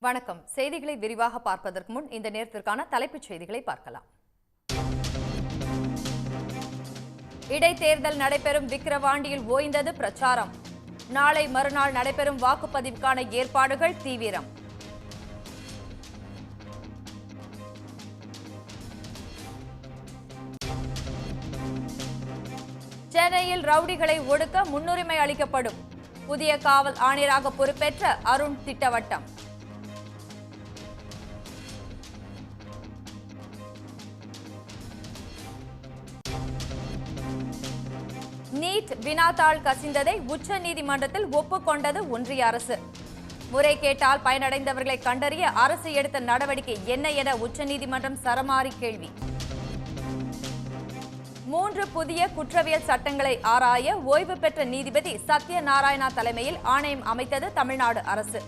வணக்கம். செய்திகளை விரிவாக பார்ப்பதற்கு முன் இந்த நேரத்திற்கான தலைப்புச் செய்திகளை பார்க்கலாம். இடைத்தேர்தல் நடைபெறும் விக்கிரவாண்டியில் ஓய்ந்தது பிரச்சாரம். நாளை மறுநாள் நடைபெறும் வாக்குப்பதிவுக்கான ஏற்பாடுகள் தீவிரம். சென்னையில் ரவுடிகளை ஒடுக்க முன்னுரிமை அளிக்கப்படும். புதிய காவல் ஆணையராக பொறுப்பேற்ற அருண் திட்டவட்டம். நீட் வினாத்தாள் கசிந்ததை உச்ச நீதிமன்றத்தில் ஒப்புக்கொண்டது ஒன்றிய அரசு. முறைகேட்டால் பயனடைந்தவர்களை கண்டறிய அரசு எடுத்த நடவடிக்கை என்ன என உச்சநீதிமன்றம் சரமாரி கேள்வி. 3 புதிய குற்றவியல் சட்டங்களை ஆராய ஓய்வு பெற்ற நீதிபதி சத்யநாராயணா தலைமையில் ஆணையம் அமைத்தது தமிழ்நாடு அரசு.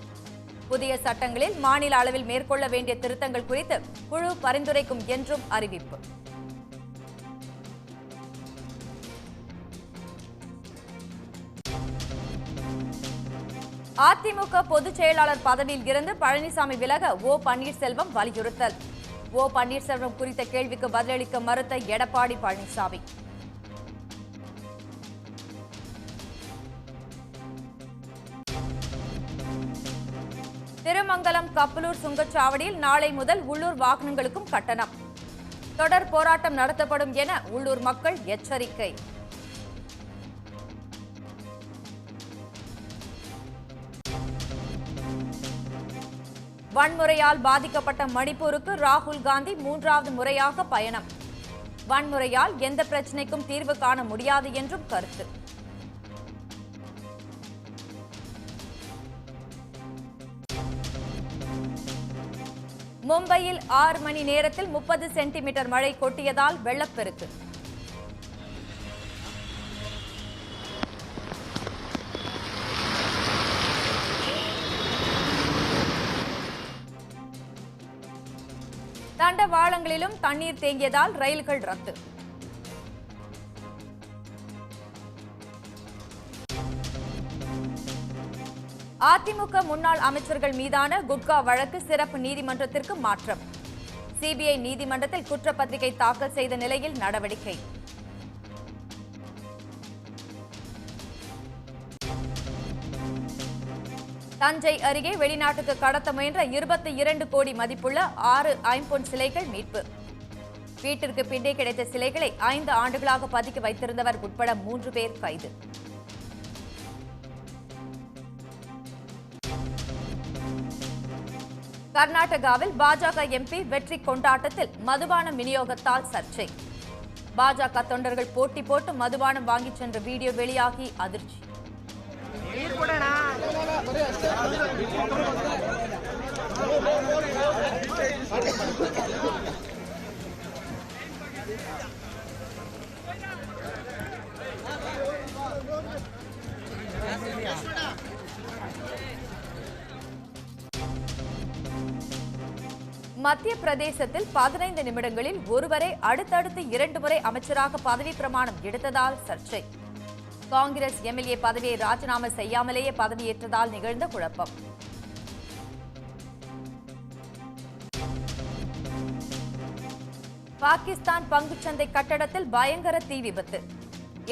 புதிய சட்டங்களில் மாநில அளவில் மேற்கொள்ள வேண்டிய திருத்தங்கள் குறித்து குழு பரிந்துரைக்கும் என்றும் அறிவிப்பு. அதிமுக பொதுச் செயலாளர் பதவியில் இருந்து பழனிசாமி விலக ஓ பன்னீர்செல்வம் வலியுறுத்தல். ஓ பன்னீர்செல்வம் குறித்த கேள்விக்கு பதிலளிக்க மறுத்த எடப்பாடி பழனிசாமி. திருமங்கலம் கப்பலூர் சுங்கச்சாவடியில் நாளை முதல் உள்ளூர் வாகனங்களுக்கும் கட்டணம். தொடர் போராட்டம் நடத்தப்படும் என உள்ளூர் மக்கள் எச்சரிக்கை. வன்முறையால் பாதிக்கப்பட்ட மணிப்பூருக்கு ராகுல் காந்தி 3வது முறையாக பயணம். வன்முறையால் எந்த பிரச்சினைக்கும் தீர்வு காண முடியாது என்றும் கருத்து. மும்பையில் 6 மணி நேரத்தில் 30 சென்டிமீட்டர் மழை கொட்டியதால் வெள்ளப்பெருக்கு. தண்டவாளங்களிலும் தண்ணீர் தேங்கியதால் ரயில்கள் ரத்து. அதிமுக முன்னாள் அமைச்சர்கள் மீதான குட்கா வழக்கு சிறப்பு நீதிமன்றத்திற்கு மாற்றம். சிபிஐ நீதிமன்றத்தில் குற்றப்பத்திரிகை தாக்கல் செய்த நிலையில் நடவடிக்கை. தஞ்சை அருகே வெளிநாட்டுக்கு கடத்த முயன்ற 22 கோடி மதிப்புள்ள 6 ஐம்பொன் சிலைகள் மீட்பு. வீட்டிற்கு பின்னே கிடைத்த சிலைகளை 5 ஆண்டுகளாக பதுக்கி வைத்திருந்தவர் உட்பட 3 பேர் கைது. கர்நாடகாவில் பாஜக எம்பி வெற்றி கொண்டாட்டத்தில் மதுபானம் விநியோகத்தால் சர்ச்சை. பாஜக தொண்டர்கள் போட்டி போட்டு மதுபானம் வாங்கிச் சென்ற வீடியோ வெளியாகி அதிர்ச்சி. மத்திய பிரதேசத்தில் 15 நிமிடங்களில் ஒருவரை அடுத்தடுத்து 2 முறை அமைச்சராக பதவி பிரமாணம் எடுத்ததால் சர்ச்சை. காங்கிரஸ் எம்எல்ஏ பதவியை ராஜினாமா செய்யாமலேயே பதவியேற்றதால் நிகழ்ந்த குழப்பம். பாகிஸ்தான் பங்குச்சந்தை கட்டடத்தில் பயங்கர தீ விபத்து.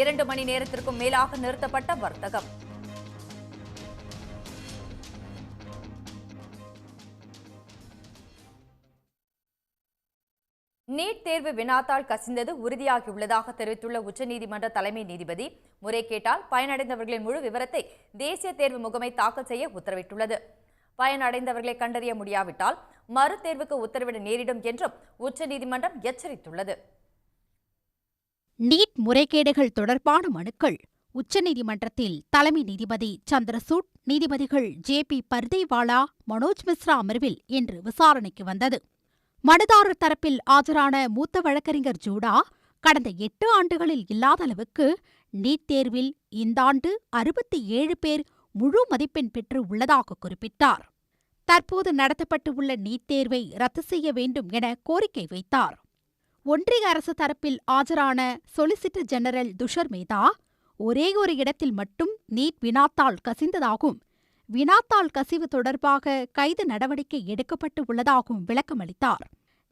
2 மணி நேரத்திற்கும் மேலாக நிறுத்தப்பட்ட வர்த்தகம். நீட் தேர்வு வினாத்தாள் கசிந்தது உறுதியாகியுள்ளதாக தெரிவித்துள்ள உச்சநீதிமன்ற தலைமை நீதிபதி முறைகேட்டால் பயனடைந்தவர்களின் முழு விவரத்தை தேசிய தேர்வு முகமை தாக்கல் செய்ய உத்தரவிட்டுள்ளது. பயனடைந்தவர்களை கண்டறிய முடியாவிட்டால் மறு தேர்வுக்கு உத்தரவிட நேரிடும் என்றும் உச்சநீதிமன்றம் எச்சரித்துள்ளது. நீட் முறைகேடுகள் தொடர்பான மனுக்கள் உச்சநீதிமன்றத்தில் தலைமை நீதிபதி சந்திரசூட், நீதிபதிகள் ஜே.பி. பர்தேவாலா, மனோஜ் மிஸ்ரா அமர்வில் இன்று விசாரணைக்கு வந்தது. மனுதாரர் தரப்பில் ஆஜரான மூத்த வழக்கறிஞர் ஜூடா, கடந்த 8 ஆண்டுகளில் இல்லாத அளவுக்கு நீட் தேர்வில் இந்த ஆண்டு 67 பேர் முழு மதிப்பெண் பெற்று உள்ளதாக குறிப்பிட்டார். தற்போது நடத்தப்பட்டு உள்ள நீட் தேர்வை ரத்து செய்ய வேண்டும் என கோரிக்கை வைத்தார். ஒன்றிய அரசு தரப்பில் ஆஜரான சொலிசிட்டர் ஜெனரல் துஷர் மேத்தா, ஒரே ஒரு இடத்தில் மட்டும் நீட் வினாத்தாள் கசிந்ததாகும், வினாத்தாள் கசிவு தொடர்பாக கைது நடவடிக்கை எடுக்கப்பட்டு உள்ளதாகவும் விளக்கமளித்தார்.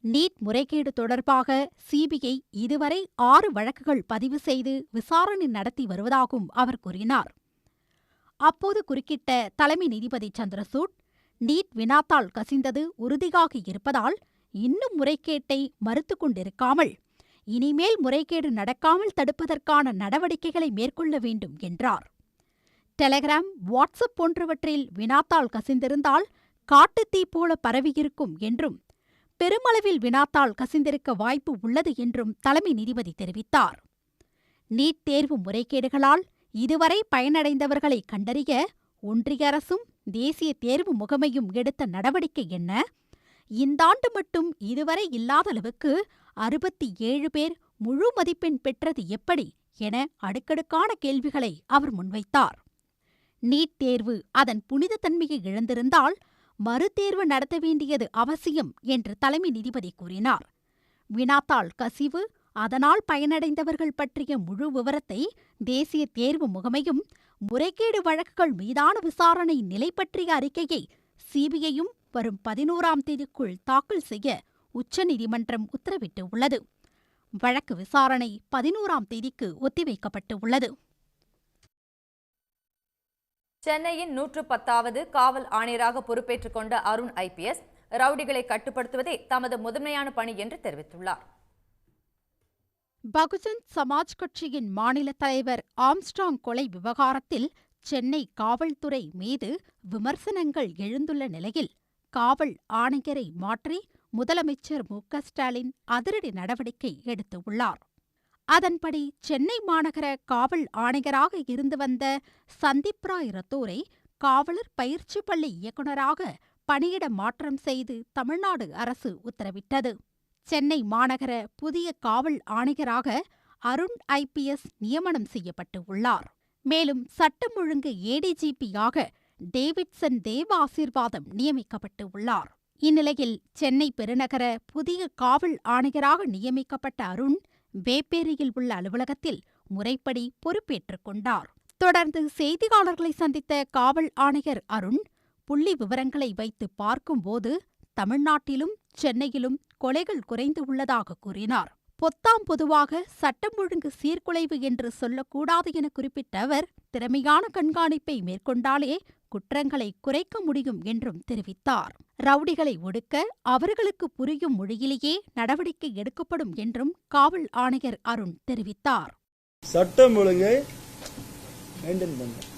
நீட் முறைகேடு தொடர்பாக சிபிஐ இதுவரை 6 வழக்குகள் பதிவு செய்து விசாரணை நடத்தி வருவதாகவும் அவர் கூறினார். அப்போது குறுக்கிட்ட தலைமை நீதிபதி சந்திரசூட், நீட் வினாத்தாள் கசிந்தது உறுதியாக இருப்பதால் இன்னும் முறைகேட்டை மறுத்துக் கொண்டிருக்காமல் இனிமேல் முறைகேடு நடக்காமல் தடுப்பதற்கான நடவடிக்கைகளை மேற்கொள்ள வேண்டும் என்றார். டெலகிராம், வாட்ஸ்அப் போன்றவற்றில் வினாத்தாள் கசிந்திருந்தால் காட்டுத்தீ போல பரவியிருக்கும் என்றும் பெருமளவில் வினாத்தாள் கசிந்திருக்க வாய்ப்பு உள்ளது என்றும் தலைமை நீதிபதி தெரிவித்தார். நீட் தேர்வு முறைகேடுகளால் இதுவரை பயனடைந்தவர்களை கண்டறிய ஒன்றிய அரசும் தேசிய தேர்வு முகமையும் எடுத்த நடவடிக்கை என்ன? இந்தாண்டு மட்டும் இதுவரை இல்லாத அளவுக்கு 67 பேர் முழு மதிப்பெண் பெற்றது எப்படி என அடுக்கடுக்கான கேள்விகளை அவர் முன்வைத்தார். நீட் தேர்வு அதன் புனித தன்மையை இழந்திருந்தால் மறுதேர்வு நடத்த வேண்டியது அவசியம் என்று தலைமை நீதிபதி கூறினார். வினாத்தாள் கசிவு, அதனால் பயனடைந்தவர்கள் பற்றிய முழு விவரத்தை தேசிய தேர்வு முகமையும், முறைகேடு வழக்குகள் மீதான விசாரணை நிலை பற்றிய அறிக்கையை சிபிஐயும் வரும் 11ஆம் தேதிக்குள் தாக்கல் செய்ய உச்சநீதிமன்றம் உத்தரவிட்டு உள்ளது. வழக்கு விசாரணை 11ஆம் தேதிக்கு ஒத்திவைக்கப்பட்டு உள்ளது. சென்னையின் 110வது காவல் ஆணையராக பொறுப்பேற்றுக் கொண்ட அருண் IPS ரவுடிகளை கட்டுப்படுத்துவதே தமது முதன்மையான பணி என்று தெரிவித்துள்ளார். பகுஜன் சமாஜ் கட்சியின் மாநில தலைவர் ஆம்ஸ்ட்ராங் கொலை விவகாரத்தில் சென்னை காவல்துறை மீது விமர்சனங்கள் எழுந்துள்ள நிலையில் காவல் ஆணையரை மாற்றி முதலமைச்சர் மு.க.ஸ்டாலின் அதிரடி நடவடிக்கை எடுத்துள்ளார். அதன்படி சென்னை மாநகர காவல் ஆணையராக இருந்து வந்த சந்தீப் ராய் ரத்தோரை காவலர் பயிற்சி பள்ளி இயக்குநராக பணியிட மாற்றம் செய்து தமிழ்நாடு அரசு உத்தரவிட்டது. சென்னை மாநகர புதிய காவல் ஆணையராக அருண் IPS நியமனம் செய்யப்பட்டு உள்ளார். மேலும் சட்டம் ஒழுங்கு ADGP-யாக டேவிட்சன் தேவ ஆசீர்வாதம் நியமிக்கப்பட்டு உள்ளார். இந்நிலையில் சென்னை பெருநகர புதிய காவல் ஆணையராக நியமிக்கப்பட்ட அருண் வேப்பேரியில் உள்ள அலுவலகத்தில் முறைப்படி பொறுப்பேற்றுக் கொண்டார். தொடர்ந்து செய்தியாளர்களை சந்தித்த காவல் ஆணையர் அருண், புள்ளி விவரங்களை வைத்து பார்க்கும்போது தமிழ்நாட்டிலும் சென்னையிலும் கொலைகள் குறைந்து உள்ளதாக கூறினார். பொத்தாம் பொதுவாக சட்டம் ஒழுங்கு சீர்குலைவு என்று சொல்லக்கூடாது என குறிப்பிட்ட அவர், திறமையான கண்காணிப்பை மேற்கொண்டாலே குற்றங்களை குறைக்க முடியும் என்றும் தெரிவித்தார். ரவுடிகளை ஒடுக்க அவர்களுக்கு புரியும் மொழியிலேயே நடவடிக்கை எடுக்கப்படும் என்றும் காவல் ஆணையர் அருண் தெரிவித்தார். சட்டம் ஒழுங்கை மெயின்டைன் பண்ணணும்,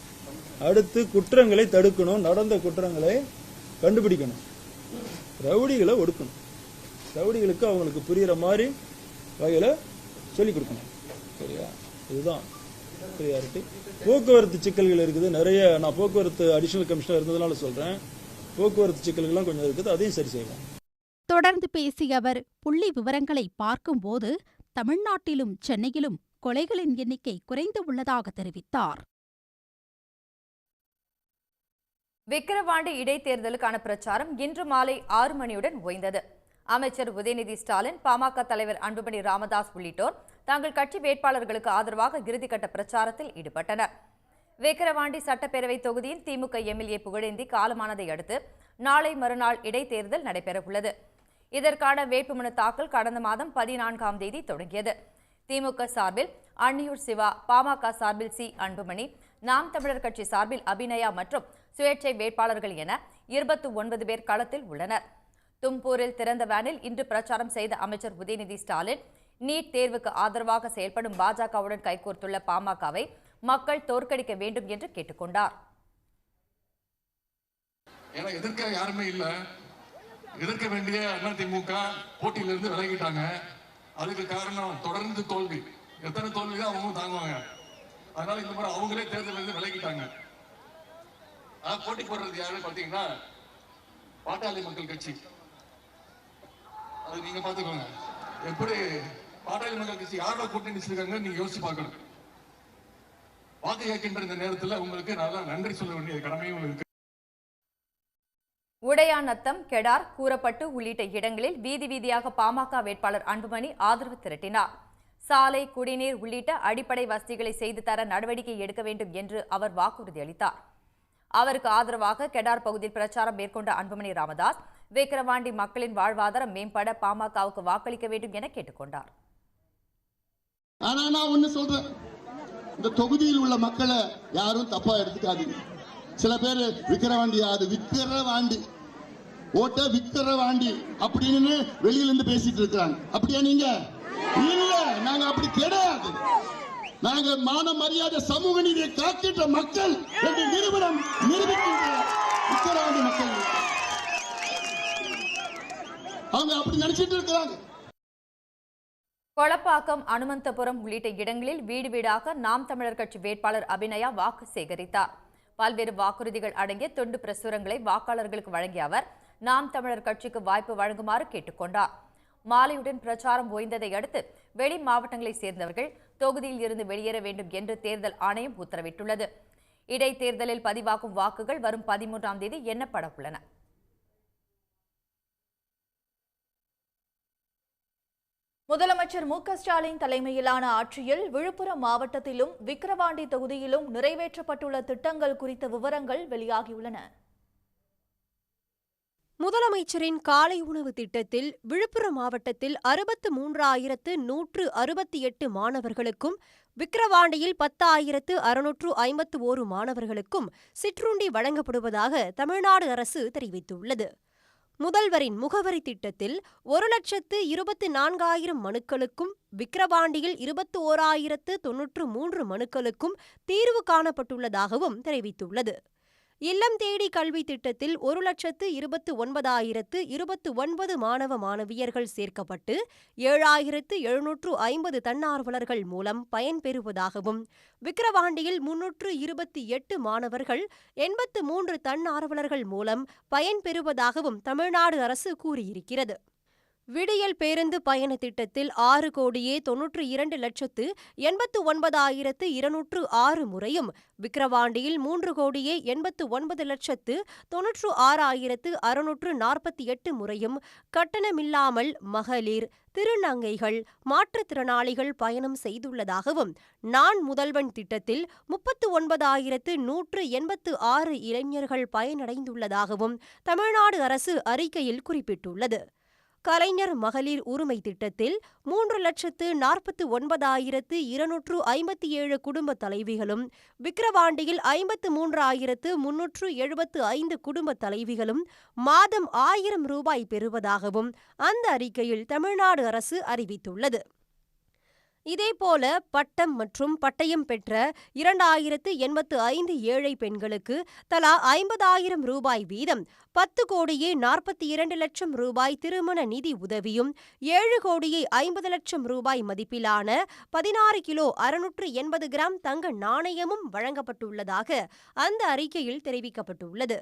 அடுத்து குற்றங்களை தடுக்கணும், நடந்த குற்றங்களை கண்டுபிடிக்கணும், ரவுடிகளை ஒடுக்கணும், ரவுடிகளுக்கு அவங்களுக்கு புரியுற மாதிரி வகையில சொல்லிக் கொடுக்கணும். சரியா? இதுதான் ப்ரியாரிட்டி. போக்குவரத்து சிக்கல்கள் இருக்குது நிறைய. நான் போக்குவரத்து அடிஷனல் கமிஷனர் இருந்ததுனால சொல்றேன், போக்குவரத்து சிக்கல்கள்லாம் கொஞ்சம் இருக்குது, அதையும் சரி செய்யலாம். தொடர்ந்து பேசிய அவர், புள்ளி விவரங்களை பார்க்கும்போது தமிழ்நாட்டிலும் சென்னையிலும் கொலைகளின் எண்ணிக்கை குறைந்து உள்ளதாக தெரிவித்தார். விக்கிரவாண்டி இடைத்தேர்தலுக்கான பிரச்சாரம் இன்று மாலை 6 மணியுடன் ஓய்ந்தது. அமைச்சர் உதயநிதி ஸ்டாலின், பாமக தலைவர் அன்புமணி ராமதாஸ் உள்ளிட்டோர் தங்கள் கட்சி வேட்பாளர்களுக்கு ஆதரவாக இறுதிக்கட்ட பிரச்சாரத்தில் ஈடுபட்டனர். விக்கிரவாண்டி சட்டப்பேரவை தொகுதியின் திமுக MLA புகழேந்தி காலமானதை அடுத்து நாளை மறுநாள் இடைத்தேர்தல் நடைபெறவுள்ளது. இதற்கான வேட்புமனு தாக்கல் கடந்த மாதம் 14ஆம் தேதி தொடங்கியது. திமுக சார்பில் அன்னியூர் சிவா, பாமக சார்பில் C. அன்புமணி, நாம் தமிழர் கட்சி சார்பில் அபிநயா மற்றும் சுயேட்சை வேட்பாளர்கள் என 29 பேர் களத்தில் உள்ளனர். தும்பூரில் திறந்த வேனில் இன்று பிரச்சாரம் செய்த அமைச்சர் உதயநிதி ஸ்டாலின், நீட் தேர்வுக்கு ஆதரவாக செயல்படும் பாஜகவுடன் கைகோர்த்துள்ள பாமகவை மக்கள் தோற்கடிக்க வேண்டும் என்று கேட்டுக்கொண்டார். எதிர்க்க யாருமே இல்ல, எதிர்க்க வேண்டிய அதிமுக போட்டியிலிருந்து விலகிட்டாங்க. அதுக்கு காரணம் தொடர்ந்து தோல்வி. எத்தனை தோல்வி தான் அவங்க தாங்குவாங்க. அதனால இந்த முறை அவங்களே தேர்தலிருந்து விலகிட்டாங்க. போட்டி போடுறது யாருன்னு பாத்தீங்கன்னா பாட்டாளி மக்கள் கட்சி. அது நீங்க பாத்துக்கோங்க, எப்படி பாட்டாளி மக்கள் கட்சி யாரோட கூட்டணி இருக்காங்க நீங்க யோசிச்சு பார்க்கணும். வாக்கு கேட்கின்ற இந்த நேரத்தில் உங்களுக்கு நல்லா நன்றி சொல்ல வேண்டிய கடமையும் இருக்கு. உடையாநத்தம், கெடார், கூறப்பட்டு உள்ளிட்ட இடங்களில் வீதி வீதியாக பாமக வேட்பாளர் அன்புமணி ஆதரவு திரட்டினார். சாலை, குடிநீர் உள்ளிட்ட அடிப்படை வசதிகளை செய்து தர நடவடிக்கை எடுக்க வேண்டும் என்று அவர் வாக்குறுதி அளித்தார். அவருக்கு ஆதரவாக கெடார் பகுதியில் பிரச்சாரம் மேற்கொண்ட அன்புமணி ராமதாஸ் விக்கிரவாண்டி மக்களின் வாழ்வாதாரம் மேம்பட பாமகவுக்கு வாக்களிக்க வேண்டும் என கேட்டுக்கொண்டார். ஆனா நான் ஒண்ணு சொல்றேன், இந்த தொகுதியில் உள்ள மக்களை யாரும் தப்பா எடுத்துக்காதீங்க. சில பேர் விக்கிரவாண்டி, அது விக்கிரவாண்டி ஓட்ட விக்கிரவாண்டி அப்படின்னு வெளியில இருந்து பேசிட்டு இருக்கிறாங்க. அப்படியா நீங்க? இல்ல, நாங்க அப்படி கிடையாது. நாங்க மான மரியாதை சமூக நீதியை காக்கின்ற மக்கள் என்று நிரூபிக்கின்ற விக்கிரவாண்டி மக்கள். அவங்க அப்படி நினைச்சிட்டு இருக்கிறாங்க. கொளப்பாக்கம், அனுமந்தபுரம் உள்ளிட்ட இடங்களில் வீடு வீடாக நாம் தமிழர் கட்சி வேட்பாளர் அபிநயா வாக்கு சேகரித்தார். பல்வேறு வாக்குறுதிகள் அடங்கிய துண்டு பிரசுரங்களை வாக்காளர்களுக்கு வழங்கிய அவர் நாம் தமிழர் கட்சிக்கு வாய்ப்பு வழங்குமாறு கேட்டுக்கொண்டார். மாலையுடன் பிரச்சாரம் ஓய்ந்ததை அடுத்து வெளி மாவட்டங்களைச் சேர்ந்தவர்கள் தொகுதியில் இருந்து வெளியேற வேண்டும் என்று தேர்தல் ஆணையம் உத்தரவிட்டுள்ளது. இடைத்தேர்தலில் பதிவாகும் வாக்குகள் வரும் 13ஆம் தேதி எண்ணப்பட உள்ளன. முதலமைச்சர் மு.க.ஸ்டாலின் தலைமையிலான ஆட்சியில் விழுப்புரம் மாவட்டத்திலும் விக்கிரவாண்டி தொகுதியிலும் நிறைவேற்றப்பட்டுள்ள திட்டங்கள் குறித்த விவரங்கள் வெளியாகியுள்ளன. முதலமைச்சரின் காலை உணவு திட்டத்தில் விழுப்புரம் மாவட்டத்தில் 63,168 மாணவர்களுக்கும், விக்கிரவாண்டியில் 10,651 மாணவர்களுக்கும் சிற்றுண்டி வழங்கப்படுவதாக தமிழ்நாடு அரசு தெரிவித்துள்ளது. முதல்வரின் முகவரி திட்டத்தில் 1,24,000 மனுக்களுக்கும், விக்கிரவாண்டியில் 21,093 மனுக்களுக்கும் தீர்வு காணப்பட்டுள்ளதாகவும் தெரிவித்துள்ளது. இல்லம் தேடி கல்வி திட்டத்தில் 1,29,029 மாணவ மாணவியர்கள் சேர்க்கப்பட்டு 7,750 தன்னார்வலர்கள் மூலம் பயன்பெறுவதாகவும், விக்கிரவாண்டியில் 328 மாணவர்கள் 83 தன்னார்வலர்கள் மூலம் பயன்பெறுவதாகவும் தமிழ்நாடு அரசு கூறியிருக்கிறது. விடியல் பேருந்து பயண திட்டத்தில் 6,92,89,206 முறையும், விக்கிரவாண்டியில் 3,89,96,648 முறையும் கட்டணமில்லாமல் மகளிர், திருநங்கைகள், மாற்றுத்திறனாளிகள் பயணம் செய்துள்ளதாகவும், நான் முதல்வன் திட்டத்தில் 39,186 இளைஞர்கள் பயனடைந்துள்ளதாகவும் தமிழ்நாடு அரசு அறிக்கையில் குறிப்பிட்டுள்ளது. கலைஞர் மகளிர் உரிமை திட்டத்தில் 3,49,257 குடும்ப தலைவிகளும், விக்கிரவாண்டியில் 53,375 குடும்ப தலைவிகளும் மாதம் 1,000 ரூபாய் பெறுவதாகவும் அந்த அறிக்கையில் தமிழ்நாடு அரசு அறிவித்துள்ளது. இதேபோல பட்டம் மற்றும் பட்டயம் பெற்ற 2,085 ஏழை பெண்களுக்கு தலா 50,000 ரூபாய் வீதம் 10,42,00,000 ரூபாய் திருமண நிதி உதவியும், 7,50,00,000 ரூபாய் மதிப்பிலான 16 கிலோ 680 கிராம் தங்க நாணயமும் வழங்கப்பட்டுள்ளதாக அந்த அறிக்கையில் தெரிவிக்கப்பட்டுள்ளது.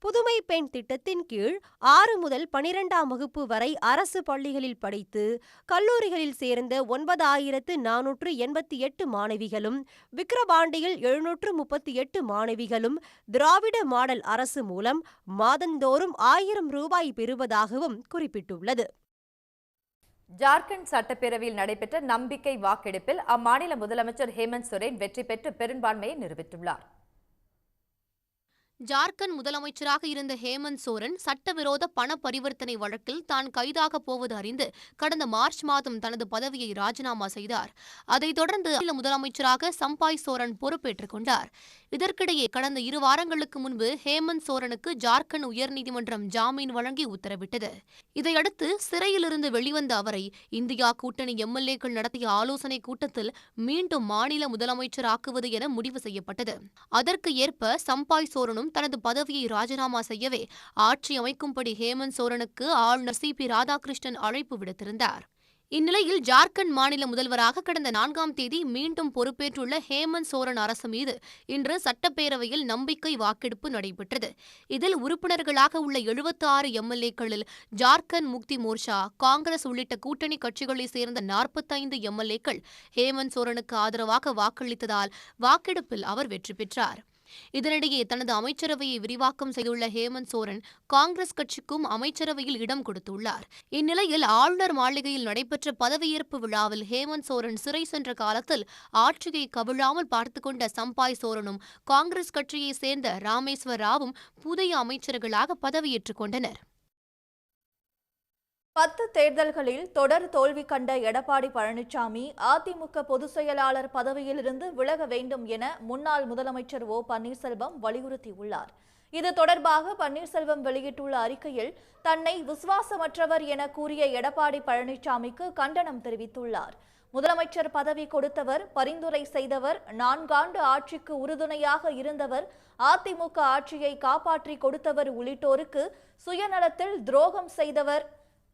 புதுமை பெண் திட்டத்தின் கீழ் 6 முதல் 12ஆம் வகுப்பு வரை அரசு பள்ளிகளில் படித்து கல்லூரிகளில் சேர்ந்த 9,488 மாணவிகளும், விக்கிரவாண்டியில் 738 மாணவிகளும் திராவிட மாடல் அரசு மூலம் மாதந்தோறும் 1,000 ரூபாய் பெறுவதாகவும் குறிப்பிட்டுள்ளது. ஜார்க்கண்ட் சட்டப்பேரவையில் நடைபெற்ற நம்பிக்கை வாக்கெடுப்பில் அம்மாநில முதலமைச்சர் ஹேமந்த் சோரன் வெற்றி பெற்று பெரும்பான்மையை நிரூபித்துள்ளார். ஜார்க்கண்ட் முதலமைச்சராக இருந்த ஹேமந்த் சோரன் சட்டவிரோத பண பரிவர்த்தனை வழக்கில் தான் கைதாக போவது அறிந்து கடந்த மார்ச் மாதம் தனது பதவியை ராஜினாமா செய்தார். அதைத் தொடர்ந்து முதலமைச்சராக சம்பாய் சோரன் பொறுப்பேற்றுக் கொண்டார். இதற்கிடையே கடந்த 2 வாரங்களுக்கு முன்பு ஹேமந்த் சோரனுக்கு ஜார்க்கண்ட் உயர்நீதிமன்றம் ஜாமீன் வழங்கி உத்தரவிட்டது. இதையடுத்து சிறையிலிருந்து வெளிவந்த அவரை இந்தியா கூட்டணி எம்எல்ஏக்கள் நடத்திய ஆலோசனைக் கூட்டத்தில் மீண்டும் மாநில முதலமைச்சராக்குவது என முடிவு செய்யப்பட்டது. அதற்கு ஏற்ப சம்பாய் சோரனும் தனது பதவியை ராஜினாமா செய்யவே ஆட்சி அமைக்கும்படி ஹேமந்த் சோரனுக்கு ஆளுநர் சி.பி. ராதாகிருஷ்ணன் அழைப்பு விடுத்திருந்தார். இந்நிலையில் ஜார்க்கண்ட் மாநில முதல்வராக கடந்த 4ஆம் தேதி மீண்டும் பொறுப்பேற்றுள்ள ஹேமந்த் சோரன் அரசு மீது இன்று சட்டப்பேரவையில் நம்பிக்கை வாக்கெடுப்பு நடைபெற்றது. இதில் உறுப்பினர்களாக உள்ள 76 எம்எல்ஏக்களில் ஜார்க்கண்ட் முக்தி மோர்ச்சா, காங்கிரஸ் உள்ளிட்ட கூட்டணி கட்சிகளைச் சேர்ந்த 45 எம்எல்ஏக்கள் ஹேமந்த் சோரனுக்கு ஆதரவாக வாக்களித்ததால் வாக்கெடுப்பில் அவர் வெற்றி பெற்றார். இதனிடையே தனது அமைச்சரவையை விரிவாக்கம் செய்துள்ள ஹேமந்த் சோரன் காங்கிரஸ் கட்சிக்கும் அமைச்சரவையில் இடம் கொடுத்துள்ளார். இந்நிலையில் ஆளுநர் மாளிகையில் நடைபெற்ற பதவியேற்பு விழாவில் ஹேமந்த் சோரன் சிறை சென்ற காலத்தில் ஆட்சியை கவிழாமல் பார்த்துக்கொண்ட சம்பாய் சோரனும் காங்கிரஸ் கட்சியை சேர்ந்த ராமேஸ்வர் ராவும் புதிய அமைச்சர்களாக பதவியேற்றுக் கொண்டனர். 10 தேர்தல்களில் தொடர் தோல்வி கண்ட எடப்பாடி பழனிசாமி அதிமுக பொதுச் செயலாளர் பதவியிலிருந்து விலக வேண்டும் என முன்னாள் முதலமைச்சர் ஓ பன்னீர்செல்வம் வலியுறுத்தியுள்ளார். இது தொடர்பாக பன்னீர்செல்வம் வெளியிட்டுள்ள அறிக்கையில் தன்னை விசுவாசமற்றவர் என கூறிய எடப்பாடி பழனிசாமிக்கு கண்டனம் தெரிவித்துள்ளார். முதலமைச்சர் பதவி கொடுத்தவர், பரிந்துரை செய்தவர், 4 ஆண்டு ஆட்சிக்கு உறுதுணையாக இருந்தவர், அதிமுக ஆட்சியை காப்பாற்றி கொடுத்தவர் உள்ளிட்டோருக்கு சுயநலத்தில் துரோகம் செய்தவர்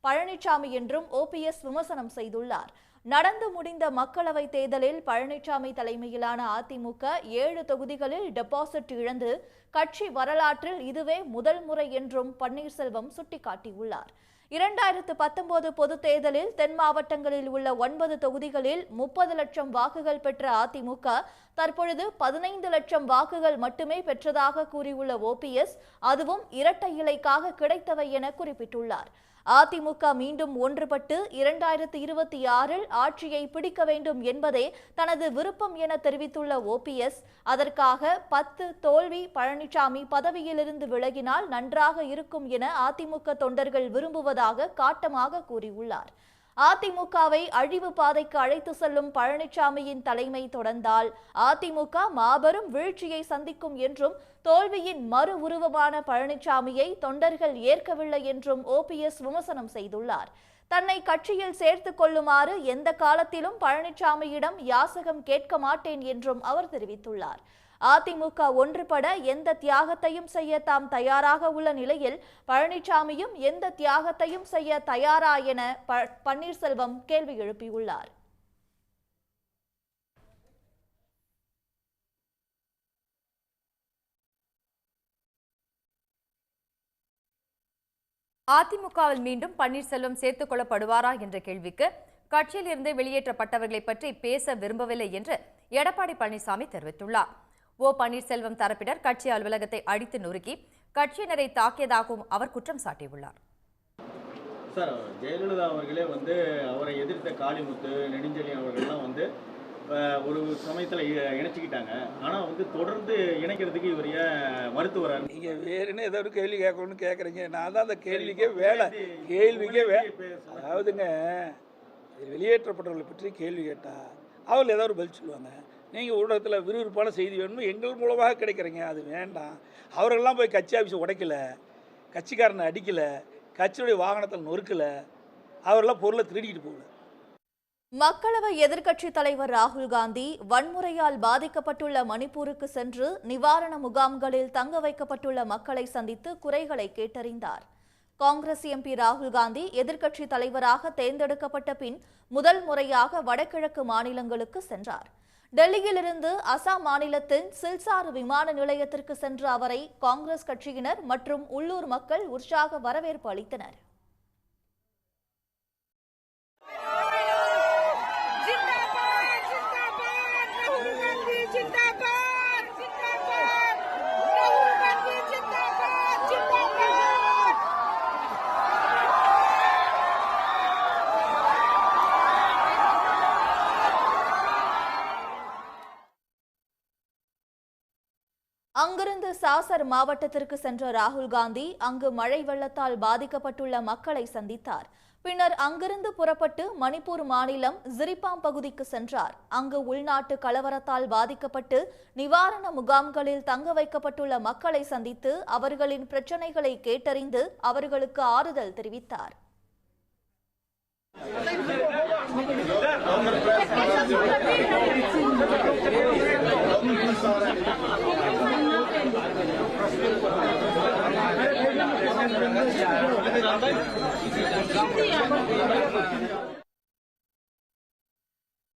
பழனிசாமி என்றும் ஓபிஎஸ் விமர்சனம் செய்துள்ளார். நடந்து முடிந்த மக்களவை தேர்தலில் பழனிசாமி தலைமையிலான அதிமுக 7 தொகுதிகளில் டெபாசிட் இழந்து கட்சி வரலாற்றில் இதுவே முதல் முறை என்றும் பன்னீர்செல்வம் சுட்டிக்காட்டியுள்ளார். 2019 பொதுத் தேர்தலில் தென் மாவட்டங்களில் உள்ள 9 தொகுதிகளில் 30 லட்சம் வாக்குகள் பெற்ற அதிமுக தற்பொழுது 15 லட்சம் வாக்குகள் மட்டுமே பெற்றதாக கூறியுள்ள ஓபிஎஸ், அதுவும் இரட்டை இலைக்காக கிடைத்தவை என குறிப்பிட்டுள்ளார். அதிமுக மீண்டும் ஒன்றுபட்டு 2026இல் ஆட்சியை பிடிக்க வேண்டும் என்பதே தனது விருப்பம் என தெரிவித்துள்ள ஓபிஎஸ், அதற்காக 10 தோல்வி பழனிசாமி பதவியிலிருந்து விலகினால் நன்றாக இருக்கும் என அதிமுக தொண்டர்கள் விரும்புவதாக காட்டமாக கூறியுள்ளார். அதிமுகவை அழிவு பாதைக்கு அழைத்து செல்லும் பழனிசாமியின் தலைமை தொடர்ந்தால் அதிமுக மாபெரும் வீழ்ச்சியை சந்திக்கும் என்றும், தோல்வியின் மறு உருவமான பழனிசாமியை தொண்டர்கள் ஏற்கவில்லை என்றும் ஓபிஎஸ் விமர்சனம் செய்துள்ளார். தன்னை கட்சியில் சேர்த்துக் கொள்ளுமாறு எந்த காலத்திலும் பழனிசாமியிடம் யாசகம் கேட்க மாட்டேன் என்றும் அவர் தெரிவித்துள்ளார். அதிமுக ஒன்றுபட எந்த தியாகத்தையும் செய்ய தாம் தயாராக உள்ள நிலையில் பழனிசாமியும் எந்த தியாகத்தையும் செய்ய தயாரா என பன்னீர்செல்வம் கேள்வி எழுப்பியுள்ளார். அதிமுகவில் மீண்டும் பன்னீர்செல்வம் சேர்த்துக் கொள்ளப்படுவாரா என்ற கேள்விக்கு கட்சியில் இருந்து வெளியேற்றப்பட்டவர்களை பற்றி பேச விரும்பவில்லை என்று எடப்பாடி பழனிசாமி தெரிவித்துள்ளார். ஓ பன்னீர்செல்வம் தரப்பினர் கட்சி அலுவலகத்தை அடித்து நொறுக்கி கட்சியினரை தாக்கியதாகவும் அவர் குற்றம் சாட்டியுள்ளார். சார், ஜெயலலிதா அவர்களே அவரை எதிர்த்த காளிமுத்து, நெடுஞ்செழியன் அவர்கள்லாம் ஒரு சமயத்தில் இணைச்சிக்கிட்டாங்க. ஆனால் தொடர்ந்து இணைக்கிறதுக்கு இவர் ஏன் மறுத்துவரார்? நீங்கள் வேறுன்னு ஏதோ ஒரு கேள்வி கேட்கணும்னு கேட்குறீங்க. நான் தான் அந்த கேள்விக்கே கேள்விக்கே அதாவதுங்க, வெளியேற்றப்பட்டவர்களை பற்றி கேள்வி கேட்டால் அவர்கள் ஏதாவது ஒரு பதில் சொல்லுவாங்க. நீங்கள் ஊடகத்தில் விறுவிறுப்பான செய்தி வேணும்னு எங்கள் மூலமாக கிடைக்கிறீங்க, அது வேண்டாம். அவர்களெல்லாம் போய் கட்சி ஆஃபீஸை உடைக்கலை, கட்சிக்காரனை அடிக்கலை, கட்சியுடைய வாகனத்தில் நொறுக்கலை, அவரெல்லாம் பொருளை திருடிக்கிட்டு போகல. மக்களவை எதிர்க்கட்சித் தலைவர் ராகுல் காந்தி வன்முறையால் பாதிக்கப்பட்டுள்ள மணிப்பூருக்கு சென்று நிவாரண முகாம்களில் தங்க வைக்கப்பட்டுள்ள மக்களை சந்தித்து குறைகளை கேட்டறிந்தார். காங்கிரஸ் எம்பி ராகுல் காந்தி எதிர்க்கட்சித் தலைவராக தேர்ந்தெடுக்கப்பட்ட பின் முதல் முறையாக வடகிழக்கு மாநிலங்களுக்கு சென்றார். டெல்லியிலிருந்து அசாம் மாநிலத்தின் சில்சார் விமான நிலையத்திற்கு சென்ற அவரை காங்கிரஸ் கட்சியினர் மற்றும் உள்ளூர் மக்கள் உற்சாக வரவேற்பு அளித்தனர். அங்கிருந்து சாசர் மாவட்டத்திற்கு சென்ற ராகுல் காந்தி அங்கு மழை வெள்ளத்தால் பாதிக்கப்பட்டுள்ள மக்களை சந்தித்தார். பின்னர் அங்கிருந்து புறப்பட்டு மணிப்பூர் மாநிலம் ஜிரிபாம் பகுதிக்கு சென்றார். அங்கு உள்நாட்டு கலவரத்தால் பாதிக்கப்பட்டு நிவாரண முகாம்களில் தங்க வைக்கப்பட்டுள்ள மக்களை சந்தித்து அவர்களின் பிரச்சனைகளை கேட்டறிந்து அவர்களுக்கு ஆறுதல் தெரிவித்தார்.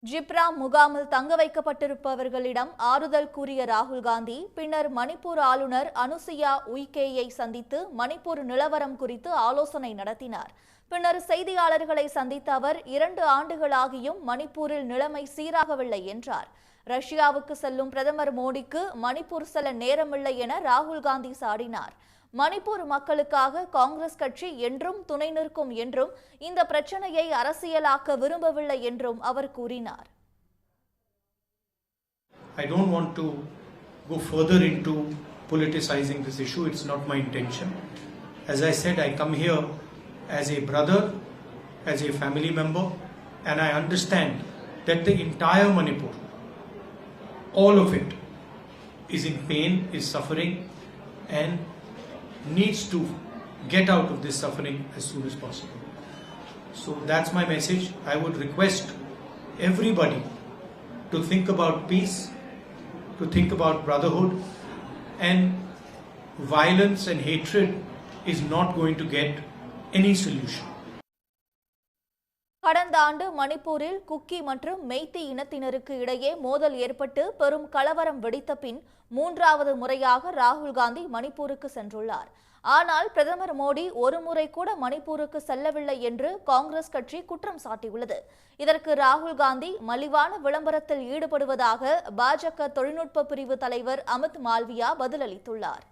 ஜிப்ராம் முகாமில் தங்க வைக்கப்பட்டிருப்பவர்களிடம் ஆறுதல் கூறிய ராகுல் காந்தி பின்னர் மணிப்பூர் ஆளுநர் அனுசுயா உய்கேயை சந்தித்து மணிப்பூர் நிலவரம் குறித்து ஆலோசனை நடத்தினார். பின்னர் செய்தியாளர்களை சந்தித்த அவர் 2 ஆண்டுகளாகியும் மணிப்பூரில் நிலைமை சீராகவில்லை என்றார். ரஷ்யாவுக்கு செல்லும் பிரதமர் மோடிக்கு மணிப்பூர் செல்ல நேரமில்லை என ராகுல் காந்தி சாடினார். மணிப்பூர் மக்களுக்காக காங்கிரஸ் கட்சி என்றும் துணை நிற்கும் என்றும் இந்த பிரச்சனையை அரசியலாக்க விரும்பவில்லை என்றும் அவர் கூறினார். I don't want to go further into politicizing this issue. It's not my intention. As I said, I come here as a brother, as a family member, and I understand that the entire Manipur, all of it, is in pain, is suffering, and needs to get out of this suffering as soon as possible. So that's my message. I would request everybody to think about peace, to think about brotherhood, and violence and hatred is not going to get any solution. கடந்த ஆண்டு மணிப்பூரில் cookie மற்றும் மெய்த்தி இனத்தினருக்கு இடையே மோதல் ஏற்பட்டு பெரும் கலவரம் வெடித்த பின் 3வது முறையாக ராகுல் காந்தி மணிப்பூருக்கு சென்றுள்ளார். ஆனால் பிரதமர் மோடி ஒரு முறை கூட மணிப்பூருக்கு செல்லவில்லை என்று காங்கிரஸ் கட்சி குற்றம் சாட்டியுள்ளது. இதற்கு ராகுல் காந்தி மலிவான விளம்பரத்தில் ஈடுபடுவதாக பாஜக தொழில்நுட்ப பிரிவு தலைவர் அமித் மால்வியா பதிலளித்துள்ளார்.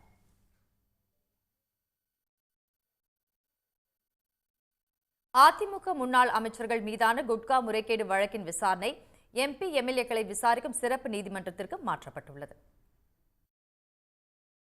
அதிமுக முன்னாள் அமைச்சர்கள் மீதான குட்கா முறைகேடு வழக்கின் விசாரணை எம்பி எம்எல்ஏக்களை விசாரிக்கும் சிறப்பு நீதிமன்றத்திற்கு மாற்றப்பட்டுள்ளது.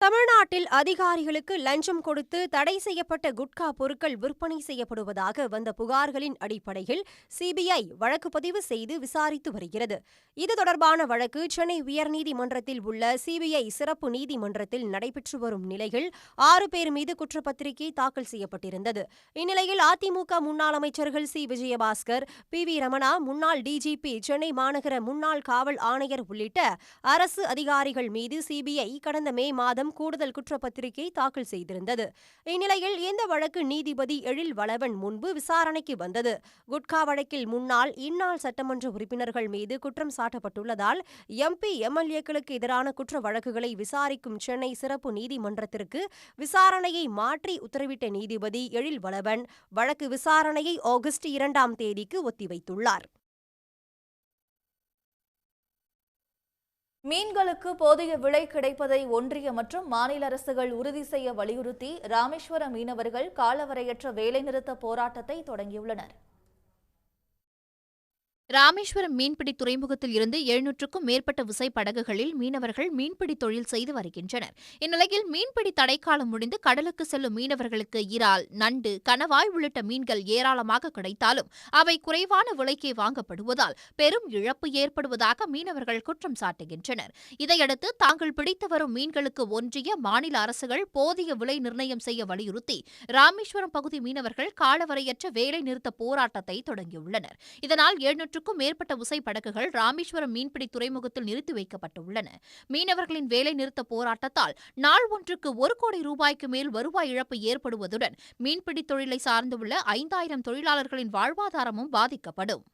தமிழ்நாட்டில் அதிகாரிகளுக்கு லஞ்சம் கொடுத்து தடை செய்யப்பட்ட குட்கா பொருட்கள் விற்பனை செய்யப்படுவதாக வந்த புகார்களின் அடிப்படையில் சிபிஐ வழக்கு பதிவு செய்து விசாரித்து வருகிறது. இது தொடர்பான வழக்கு சென்னை உயர்நீதிமன்றத்தில் உள்ள சிபிஐ சிறப்பு நீதிமன்றத்தில் நடைபெற்று வரும் நிலையில் 6 பேர் மீது குற்றப்பத்திரிகை தாக்கல் செய்யப்பட்டிருந்தது. இந்நிலையில் அதிமுக முன்னாள் அமைச்சர்கள் சி. விஜயபாஸ்கர், பி.வி. ரமணா, முன்னாள் டிஜிபி, சென்னை மாநகர முன்னாள் காவல் ஆணையர் உள்ளிட்ட அரசு அதிகாரிகள் மீது சிபிஐ கடந்த மே மாதம் கூடுதல் குற்றப்பத்திரிகை தாக்கல் செய்திருந்தது. இந்நிலையில் இந்த வழக்கு நீதிபதி எழில் வளவன் முன்பு விசாரணைக்கு வந்தது. குட்கா வழக்கில் முன்னாள், இந்நாள் சட்டமன்ற உறுப்பினர்கள் மீது குற்றம் சாட்டப்பட்டுள்ளதால் எம்பி எம்எல்ஏக்களுக்கு எதிரான குற்ற வழக்குகளை விசாரிக்கும் சென்னை சிறப்பு நீதிமன்றத்திற்கு விசாரணையை மாற்றி உத்தரவிட்ட நீதிபதி எழில் வளவன் வழக்கு விசாரணையை ஆகஸ்ட் 2ஆம் தேதிக்கு ஒத்திவைத்துள்ளார். மீன்களுக்கு போதிய விலை கிடைப்பதை ஒன்றிய மற்றும் மாநில அரசுகள் உறுதி செய்ய வலியுறுத்தி ராமேஸ்வரம் மீனவர்கள் காலவரையற்ற வேலைநிறுத்த போராட்டத்தை தொடங்கியுள்ளனர். ராமேஸ்வரம் மீன்பிடி துறைமுகத்தில் இருந்து 700க்கும் மேற்பட்ட விசைப்படகுகளில் மீனவர்கள் மீன்பிடி தொழில் செய்து வருகின்றனர். இந்நிலையில் மீன்பிடி தடைக்காலம் முடிந்து கடலுக்கு செல்லும் மீனவர்களுக்கு இறால், நண்டு, கணவாய் உள்ளிட்ட மீன்கள் ஏராளமாக கிடைத்தாலும் அவை குறைவான விலைக்கே வாங்கப்படுவதால் பெரும் இழப்பு ஏற்படுவதாக மீனவர்கள் குற்றம் சாட்டுகின்றனர். இதையடுத்து தாங்கள் பிடித்து வரும் மீன்களுக்கு ஒன்றிய, மாநில அரசுகள் போதிய விலை நிர்ணயம் செய்ய வலியுறுத்தி ராமேஸ்வரம் பகுதி மீனவர்கள் காலவரையற்ற வேலை நிறுத்த போராட்டத்தை தொடங்கியுள்ளனர். இதனால் 700க்கும் மேற்பட்ட விசைப்படகுகள் ராமேஸ்வரம் மீன்பிடி துறைமுகத்தில் நிறுத்தி வைக்கப்பட்டுள்ளன. மீனவர்களின் வேலை நிறுத்த போராட்டத்தால் நாள் ஒன்றுக்கு 1 கோடி ரூபாய்க்கு மேல் வருவாய் இழப்பு ஏற்படுவதுடன் மீன்பிடி தொழிலை சார்ந்துள்ள 5000 தொழிலாளர்களின் வாழ்வாதாரமும் பாதிக்கப்படும்.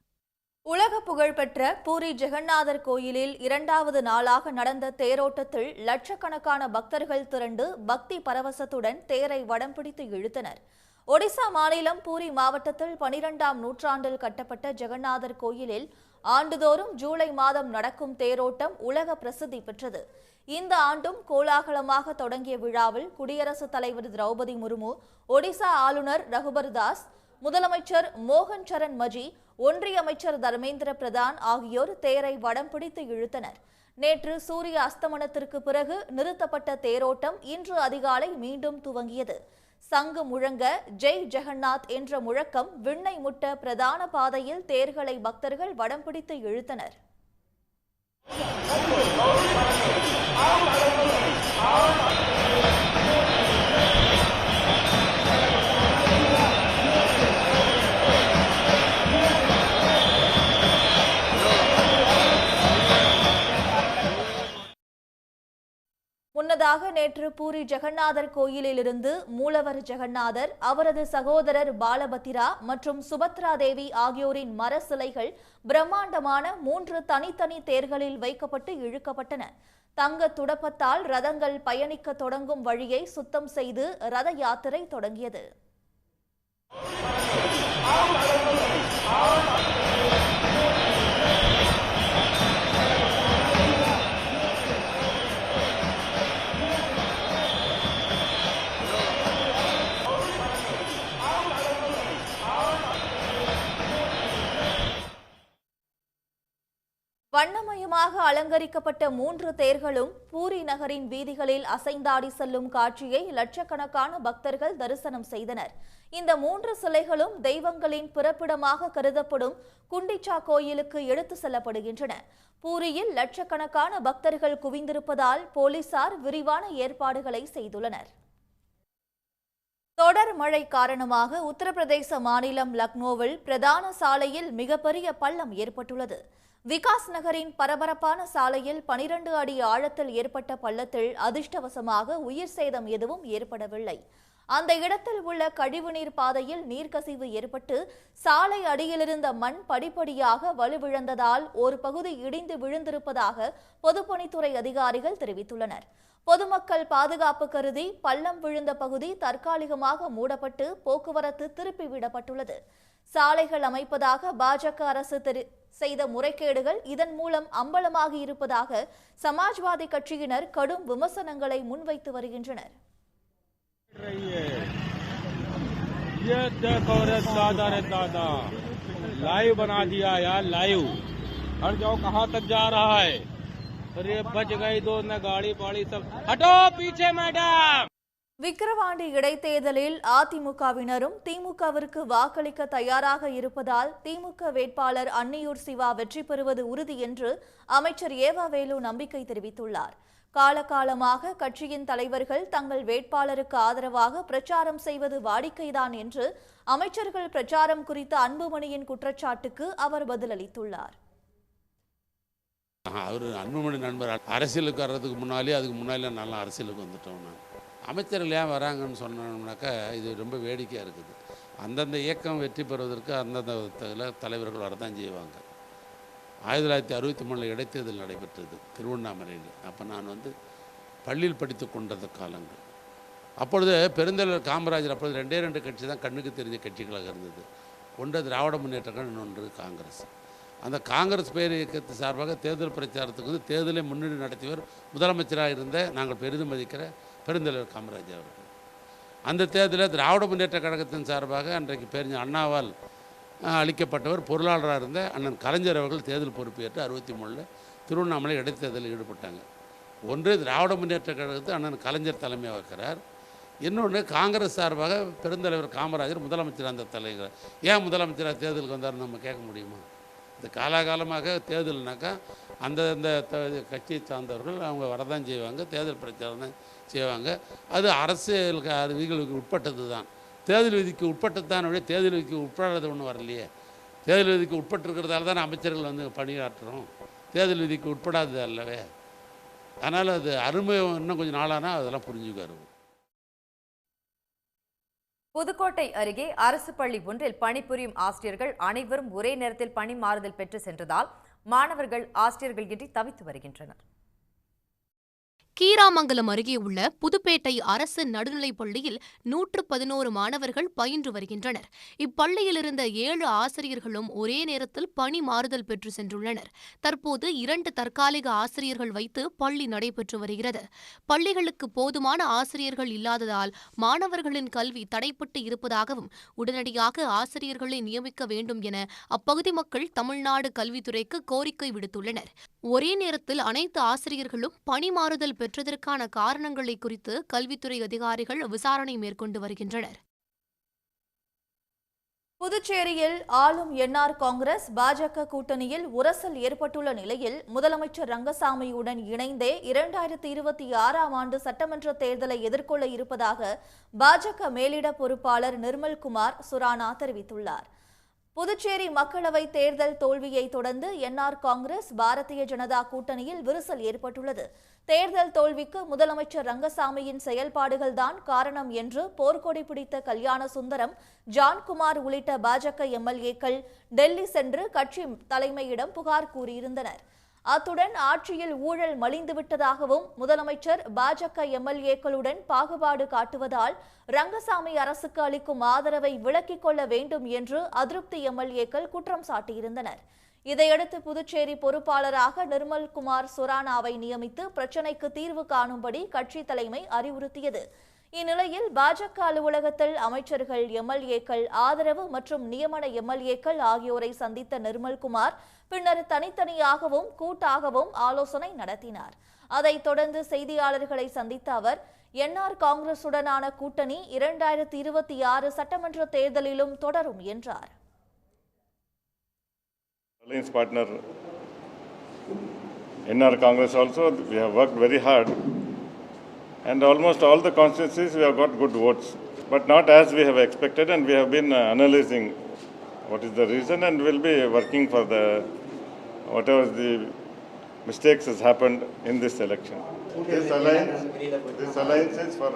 உலக புகழ்பெற்ற பூரி ஜெகநாதர் கோயிலில் 2வது நாளாக நடந்த தேரோட்டத்தில் லட்சக்கணக்கான பக்தர்கள் திரண்டு பக்தி பரவசத்துடன் தேரை வடம் பிடித்து இழுத்தனர். ஒடிசா மாநிலம் பூரி மாவட்டத்தில் 12ஆம் நூற்றாண்டில் கட்டப்பட்ட ஜெகநாதர் கோயிலில் ஆண்டுதோறும் ஜூலை மாதம் நடக்கும் தேரோட்டம் உலக பிரசித்தி பெற்றது. இந்த ஆண்டும் கோலாகலமாக தொடங்கிய விழாவில் குடியரசுத் தலைவர் திரௌபதி முர்மு, ஒடிசா ஆளுநர் ரகுபர் தாஸ், முதலமைச்சர் மோகன் சரண் மஜி, ஒன்றிய அமைச்சர் தர்மேந்திர பிரதான் ஆகியோர் தேரை வடம் பிடித்து இழுத்தனர். நேற்று சூரிய அஸ்தமனத்திற்கு பிறகு நிறுத்தப்பட்ட தேரோட்டம் இன்று அதிகாலை மீண்டும் துவங்கியது. சங்கு முழங்க ஜெய் ஜெகநாத் என்ற முழக்கம் விண்ணை முட்ட பிரதான பாதையில் தேர்களை பக்தர்கள் வடம் பிடித்து இழுத்தனர். முன்னதாக நேற்று பூரி ஜெகநாதர் கோயிலிலிருந்து மூலவர் ஜெகநாதர், அவரது சகோதரர் பாலபத்திரா மற்றும் சுபத்ரா தேவி ஆகியோரின் மர சிலைகள் பிரம்மாண்டமான 3 தனித்தனி தேர்களில் வைக்கப்பட்டு இழுக்கப்பட்டன. தங்க துடப்பத்தால் ரதங்கள் பயணிக்க தொடங்கும் வழியை சுத்தம் செய்து ரத யாத்திரை தொடங்கியது. வண்ணமயமாக அலங்கரிக்கப்பட்ட 3 தேர்களும் பூரி நகரின் வீதிகளில் அசைந்தாடி செல்லும் காட்சியை லட்சக்கணக்கான பக்தர்கள் தரிசனம் செய்தனர். இந்த 3 சிலைகளும் தெய்வங்களின் பிறப்பிடமாக கருதப்படும் குண்டிச்சா கோயிலுக்கு எடுத்து செல்லப்படுகின்றன. பூரியில் லட்சக்கணக்கான பக்தர்கள் குவிந்திருப்பதால் போலீசார் விரிவான ஏற்பாடுகளை செய்துள்ளனர். தொடர் மழை காரணமாக உத்தரப்பிரதேச மாநிலம் லக்னோவில் பிரதான சாலையில் மிகப்பெரிய பள்ளம் ஏற்பட்டுள்ளது. விகாஸ் நகரின் பரபரப்பான சாலையில் 12 அடி ஆழத்தில் ஏற்பட்ட பள்ளத்தில் அதிர்ஷ்டவசமாக உயிர் சேதம் எதுவும் ஏற்படவில்லை. அந்த இடத்தில் உள்ள கழிவுநீர் பாதையில் நீர்க்கசிவு ஏற்பட்டு சாலை அடியிலிருந்த மண் படிப்படியாக வலுவிழந்ததால் ஒரு பகுதி இடிந்து விழுந்திருப்பதாக பொதுப்பணித்துறை அதிகாரிகள் தெரிவித்துள்ளனர். பொதுமக்கள் பாதுகாப்பு கருதி பள்ளம் விழுந்த பகுதி தற்காலிகமாக மூடப்பட்டு போக்குவரத்து திருப்பிவிடப்பட்டுள்ளது. சாலைகள் அமைப்பதாக பாஜக அரசு செய்த முறைகேடுகள் இதன் மூலம் அம்பலமாகி இருப்பதாக சமாஜ்வாதி கட்சியினர் கடும் விமர்சனங்களை முன்வைத்து வருகின்றனர். விக்கிரவாண்டி இடைத்தேர்தலில் அதிமுகவினரும் திமுகவிற்கு வாக்களிக்க தயாராக இருப்பதால் திமுக வேட்பாளர் அன்னியூர் சிவா வெற்றி பெறுவது உறுதி என்று அமைச்சர் ஏவாவேலு நம்பிக்கை தெரிவித்துள்ளார். காலகாலமாக கட்சியின் தலைவர்கள் தங்கள் வேட்பாளருக்கு ஆதரவாக பிரச்சாரம் செய்வது வாடிக்கைதான் என்று அமைச்சர்கள் பிரச்சாரம் குறித்த அன்புமணியின் குற்றச்சாட்டுக்கு அவர் பதிலளித்துள்ளார். அவர் அன்புமணி நண்பர் அரசியலுக்கு வர்றதுக்கு முன்னாலே அதுக்கு முன்னாலே நல்லா அரசியலுக்கு வந்துட்டோம். நான் அமைச்சர்கள் ஏன் வராங்கன்னு சொன்னோம்னாக்கா இது ரொம்ப வேடிக்கையாக இருக்குது. அந்தந்த இயக்கம் வெற்றி பெறுவதற்கு அந்தந்த தலைவர்கள் வரதான் செய்வாங்க. 1963 இடைத்தேர்தல் நடைபெற்றது திருவண்ணாமலையில். அப்போ நான் பள்ளியில் படித்து கொண்டது காலங்கள். அப்பொழுது பெருந்தலைவர் காமராஜர் அப்பொழுது 2 கட்சி தான் கண்ணுக்கு தெரிஞ்ச கட்சிகளாக இருந்தது. ஒன்று திராவிட முன்னேற்ற கழகம், இன்னொன்று காங்கிரஸ். அந்த காங்கிரஸ் பேர் இயக்கத்து சார்பாக தேர்தல் பிரச்சாரத்துக்கு தேர்தலை முன்னணி நடத்தியவர் முதலமைச்சராக இருந்த நாங்கள் பெரிதும் மதிக்கிற பெருந்தலைவர் காமராஜர் அவர்கள். அந்த தேர்தலில் திராவிட முன்னேற்ற கழகத்தின் சார்பாக அன்றைக்கு பேரிஞ்ச அண்ணாவால் அளிக்கப்பட்டவர் பொருளாளராக இருந்த அண்ணன் கலைஞர் அவர்கள் தேர்தல் பொறுப்பேற்று 63 திருவண்ணாமலை இடைத்தேர்தலில் ஈடுபட்டாங்க. ஒன்று திராவிட முன்னேற்ற கழகத்தை அண்ணன் கலைஞர் தலைமையாக வைக்கிறார், இன்னொன்று காங்கிரஸ் சார்பாக பெருந்தலைவர் காமராஜர் முதலமைச்சர். அந்த தலைவர் ஏன் முதலமைச்சராக தேர்தலுக்கு வந்தார் நம்ம கேட்க முடியுமா? இந்த காலாகாலமாக தேர்தல்னாக்கா அந்தந்த கட்சியை சார்ந்தவர்கள் அவங்க வரதான் செய்வாங்க, தேர்தல் பிரச்சாரம் தான் செய்வாங்க. அது அரசியலுக்கு விதிகளுக்கு உட்பட்டது தான், தேர்தல் விதிக்கு உட்பட்டது தான். தேர்தல் விதிக்கு உட்படாத ஒன்றும் வரலையே. தேர்தல் விதிக்கு உட்பட்டிருக்கிறதால தான் அமைச்சர்கள் பணியாற்றுறோம், தேர்தல் விதிக்கு உட்படாதது அல்லவே. அதனால் அது அருமை இன்னும் கொஞ்சம் நாளானா அதெல்லாம் புரிஞ்சுக்காரு. புதுக்கோட்டை அருகே அரசு பள்ளி ஒன்றில் பணிபுரியும் ஆசிரியர்கள் அனைவரும் ஒரே நேரத்தில் பணி மாறுதல் பெற்று சென்றதால் மாணவர்கள் ஆசிரியர்கள் இன்றி தவித்து வருகின்றனர். கீராமங்கலம் அருகே உள்ள புதுப்பேட்டை அரசு நடுநிலைப் பள்ளியில் 111 மாணவர்கள் பயின்று வருகின்றனர். இப்பள்ளியில் இருந்த 7 ஆசிரியர்களும் ஒரே நேரத்தில் பணி மாறுதல் பெற்று சென்றுள்ளனர். தற்போது 2 தற்காலிக ஆசிரியர்கள் வைத்து பள்ளி நடைபெற்று வருகிறது. பள்ளிகளுக்கு போதுமான ஆசிரியர்கள் இல்லாததால் மாணவர்களின் கல்வி தடைப்பட்டு இருப்பதாகவும் உடனடியாக ஆசிரியர்களை நியமிக்க வேண்டும் என அப்பகுதி மக்கள் தமிழ்நாடு கல்வித்துறைக்கு கோரிக்கை விடுத்துள்ளனர். ஒரே நேரத்தில் அனைத்து ஆசிரியர்களும் பணி மாறுதல் பெற்றதற்கான காரணங்களை குறித்து கல்வித்துறை அதிகாரிகள் விசாரணை மேற்கொண்டு வருகின்றனர். புதுச்சேரியில் ஆளும் என்ஆர் காங்கிரஸ் பாஜக கூட்டணியில் உரசல் ஏற்பட்டுள்ள நிலையில் முதலமைச்சர் ரங்கசாமியுடன் இணைந்தே 2026ஆம் ஆண்டு சட்டமன்ற தேர்தலை எதிர்கொள்ள இருப்பதாக பாஜக மேலிட பொறுப்பாளர் நிர்மல்குமார் சுரானா தெரிவித்துள்ளார். புதுச்சேரி மக்களவை தேர்தல் தோல்வியை தொடர்ந்து என்ஆர் காங்கிரஸ் பாரதிய ஜனதா கூட்டணியில் விரிசல் ஏற்பட்டுள்ளது. தேர்தல் தோல்விக்கு முதலமைச்சர் ரங்கசாமியின் செயல்பாடுகள்தான் காரணம் என்று போர்க்கொடி பிடித்த கல்யாண சுந்தரம், ஜான்குமார் உள்ளிட்ட பாஜக எம்எல்ஏக்கள் டெல்லி சென்று கட்சி தலைமையிடம் புகார் கூறியிருந்தனர். அத்துடன் ஆட்சியில் ஊழல் மலிந்துவிட்டதாகவும் முதலமைச்சர் பாஜக எம்எல்ஏக்களுடன் பாகுபாடு காட்டுவதால் ரங்கசாமி அரசுக்கு அளிக்கும் ஆதரவை விலக்கிக் கொள்ள வேண்டும் என்று அதிருப்தி எம்எல்ஏக்கள் குற்றம் சாட்டியிருந்தனர். இதையடுத்து புதுச்சேரி பொறுப்பாளராக நிர்மல்குமார் சுரானாவை நியமித்து பிரச்சினைக்கு தீர்வு காணும்படி கட்சி தலைமை அறிவுறுத்தியது. இந்நிலையில் பாஜக அலுவலகத்தில் அமைச்சர்கள், எம்எல்ஏக்கள், ஆதரவு மற்றும் நியமன எம்எல்ஏக்கள் ஆகியோரை சந்தித்த நிர்மல்குமார் பின்னர் தனித்தனியாகவும் கூட்டாகவும் ஆலோசனை நடத்தினார். அதைத் தொடர்ந்து செய்தியாளர்களை சந்தித்த அவர், என்ஆர் காங்கிரசுடனான கூட்டணி 2026 சட்டமன்ற தேர்தலிலும் தொடரும் என்றார். Alliance partner NR Congress also, we have worked very hard, and almost all the constituencies we have got good votes, but not as we have expected, and we have been analyzing what is the reason, and will be working for the whatever the mistakes has happened in this election. This alliance is for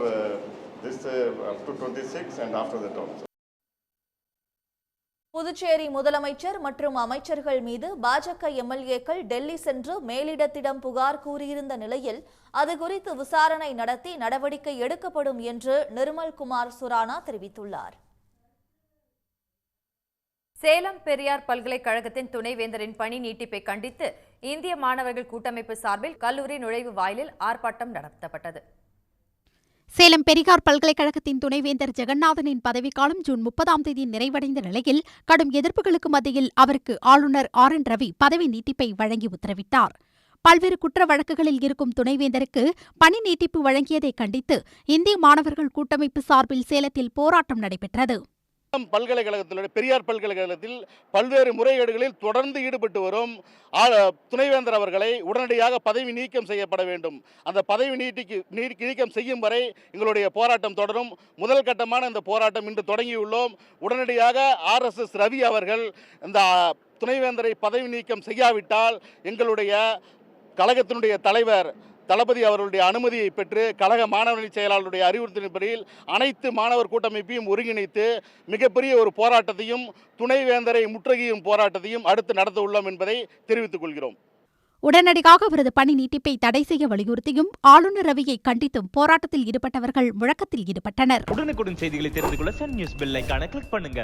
this up to 26 and after that also. Puducherry முதலமைச்சர் மற்றும் அமைச்சர்கள் மீது பாஜக எம்எல்ஏக்கள் டெல்லி சென்று மேலிடத்திடம் புகார் கூறியிருந்த நிலையில் அது குறித்து விசாரணை நடத்தி நடவடிக்கை எடுக்கப்படும் என்று நிர்மல்குமார் சுரானா தெரிவித்துள்ளார். சேலம் பெரியார் பல்கலைக்கழகத்தின் துணைவேந்தரின் பணி நீட்டிப்பை கண்டித்து இந்திய மாணவர்கள் கூட்டமைப்பு சார்பில் கல்லூரி நுழைவு வாயிலில் ஆர்ப்பாட்டம் நடத்தப்பட்டது. சேலம் பெரியார் பல்கலைக்கழகத்தின் துணைவேந்தர் ஜெகநாதனின் பதவிக்காலம் ஜூன் 30ஆம் தேதி நிறைவடைந்த நிலையில் கடும் எதிர்ப்புகளுக்கு மத்தியில் அவருக்கு ஆளுநர் RN ரவி பதவி நீட்டிப்பை வழங்கி உத்தரவிட்டார். பல்வேறு குற்ற வழக்குகளில் இருக்கும் துணைவேந்தருக்கு பணி நீட்டிப்பு வழங்கியதை கண்டித்து இந்திய மாணவர்கள் கூட்டமைப்பு சார்பில் சேலத்தில் போராட்டம் நடைபெற்றது. பல்கலைக்கழகத்தில் பெரியார் பல்கலைக்கழகத்தில் பல்வேறு முறைகேடுகளில் தொடர்ந்து ஈடுபட்டு வரும் துணைவேந்தர் அவர்களை உடனடியாக பதவி நீக்கம் செய்யப்பட வேண்டும். அந்த பதவி நீக்கம் செய்யும் வரை எங்களுடைய போராட்டம் தொடரும். முதல் கட்டமான இந்த போராட்டம் இன்று தொடங்கியுள்ளோம். உடனடியாக RSS ரவி அவர்கள் இந்த துணைவேந்தரை பதவி நீக்கம் செய்யாவிட்டால் எங்களுடைய கழகத்தினுடைய தலைவர் தளபதி அவர்களுடைய அனுமதியை பெற்று கழக மாணவரணி செயலாளருடைய அறிவுறுத்தலின்படியில் அனைத்து மாணவர் கூட்டமைப்பையும் ஒருங்கிணைத்து மிகப்பெரிய ஒரு போராட்டத்தையும் துணைவேந்தரை முற்றுகையும் போராட்டத்தையும் அடுத்து நடத்த உள்ளோம் என்பதை தெரிவித்துக் கொள்கிறோம். உடனடியாக அவரது பணி நீட்டிப்பை தடை செய்ய வலியுறுத்தியும் ஆளுநர் ரவியை கண்டித்தும் போராட்டத்தில் ஈடுபட்டவர்கள் முழக்கத்தில் ஈடுபட்டனர். உடனுக்குடன் செய்திகளை தெரிந்து கொள்ள சன் நியூஸ் பெல் ஐகானை கிளிக் பண்ணுங்க.